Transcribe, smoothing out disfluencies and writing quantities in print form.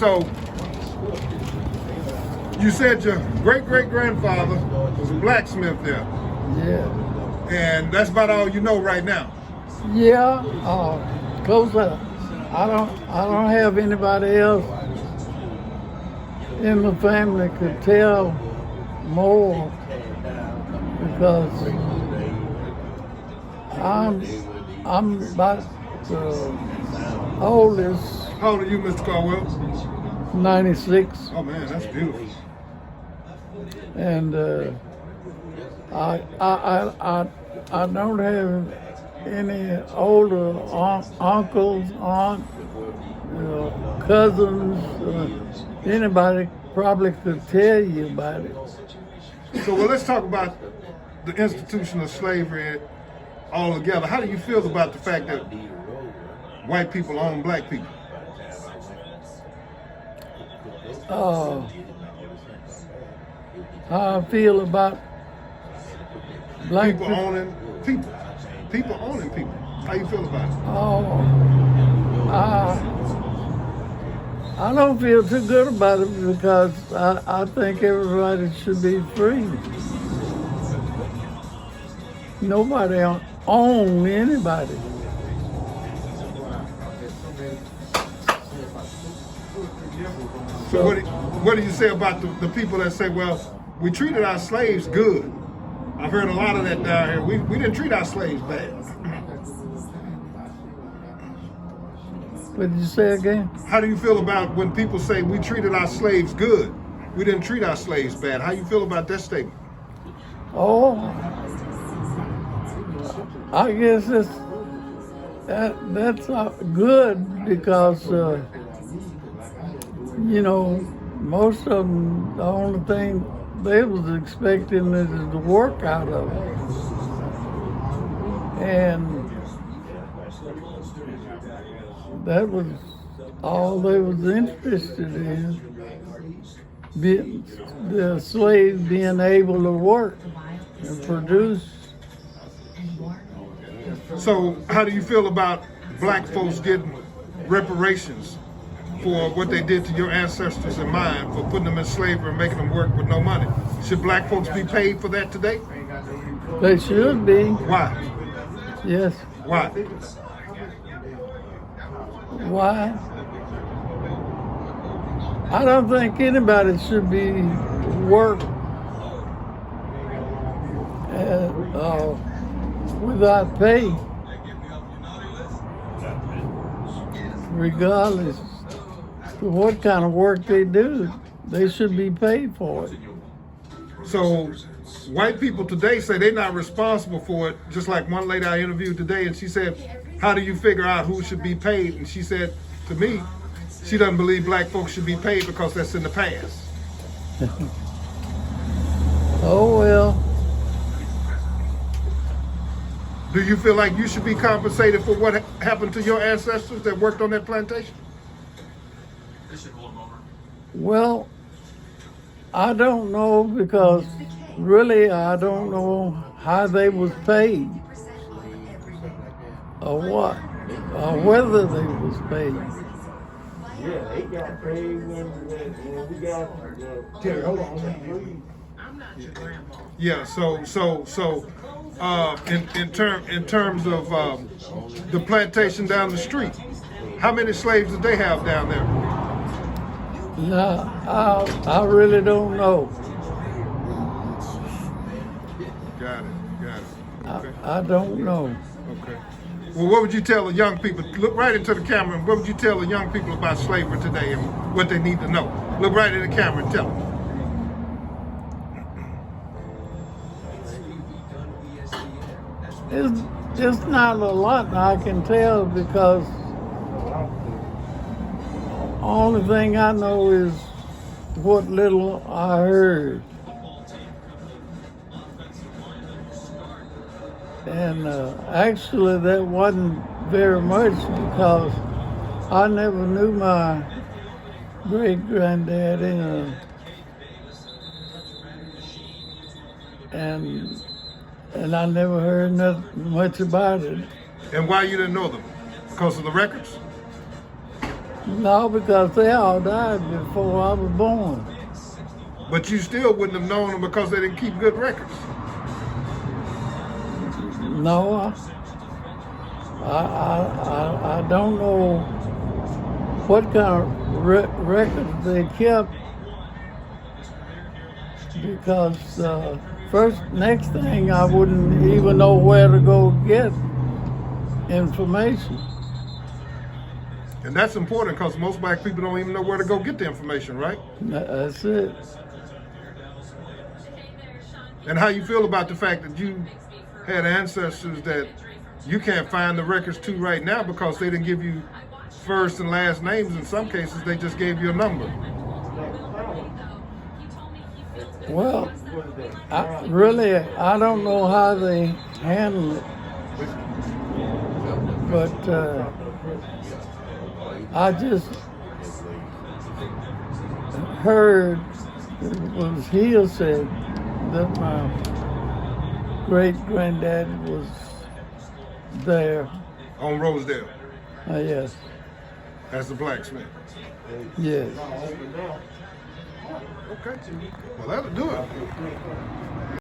So, you said your great-great-grandfather was a blacksmith there, Yeah. and that's about all you know right now. Yeah. Close up. I don't have anybody else in my family could tell more because I'm about the oldest, How old are you, Mr. Caldwell? 96, Oh man, that's beautiful. and I don't have any older uncles, aunt, cousins, anybody probably could tell you about it. So, well, let's talk about the institution of slavery altogether. How do you feel about the fact that white people own black people? How I feel about black People owning people. People owning people. How you feel about it? I don't feel too good about it because I think everybody should be free. Nobody own anybody. So what do you say about the people that say, well, we treated our slaves good? I've heard a lot of that down here. We didn't treat our slaves bad. What did you say again? How do you feel about when people say we treated our slaves good? We didn't treat our slaves bad. How you feel about that statement? Oh, I guess that's good because most of them, the only thing they was expecting is to work out of it, and that was all they was interested in. The slaves being able to work and produce. So how do you feel about black folks getting reparations for what they did to your ancestors and mine, for putting them in slavery and making them work with no money? Should black folks be paid for that today? They should be. Why? Yes. Why? Why? I don't think anybody should be work without pay, regardless of what kind of work they do. They should be paid for it. So white people today say they're not responsible for it, just like one lady I interviewed today, and she said, how do you figure out who should be paid? And she said to me, she doesn't believe black folks should be paid because that's in the past. Oh, well. Do you feel like you should be compensated for what happened to your ancestors that worked on that plantation? Well, I don't know because really I don't know how they was paid or what or whether they was paid. Yeah, they got paid when we got Terry, hold on. I'm not your grandma. Yeah. In terms of the plantation down the street, how many slaves did they have down there? No, I really don't know. Got it. Okay. I don't know. Okay. Well, what would you tell the young people? Look right into the camera. And what would you tell the young people about slavery today and what they need to know? Look right in the camera and tell them. It's not a lot I can tell because only thing I know is what little I heard. And actually that wasn't very much because I never knew my great-granddaddy and I never heard nothing much about it. And why you didn't know them? Because of the records? No, because they all died before I was born. But you still wouldn't have known them because they didn't keep good records. No, I don't know what kind of records they kept, because next thing I wouldn't even know where to go get information. And that's important because most black people don't even know where to go get the information, right? That's it. And how you feel about the fact that you had ancestors that you can't find the records to right now because they didn't give you first and last names. In some cases, they just gave you a number. Well, I don't know how they handle it, but I just heard, it was hearsay, that my great-granddad was there. On Rosedale, Yes, as a blacksmith. yes. Okay. Well, that'll do it.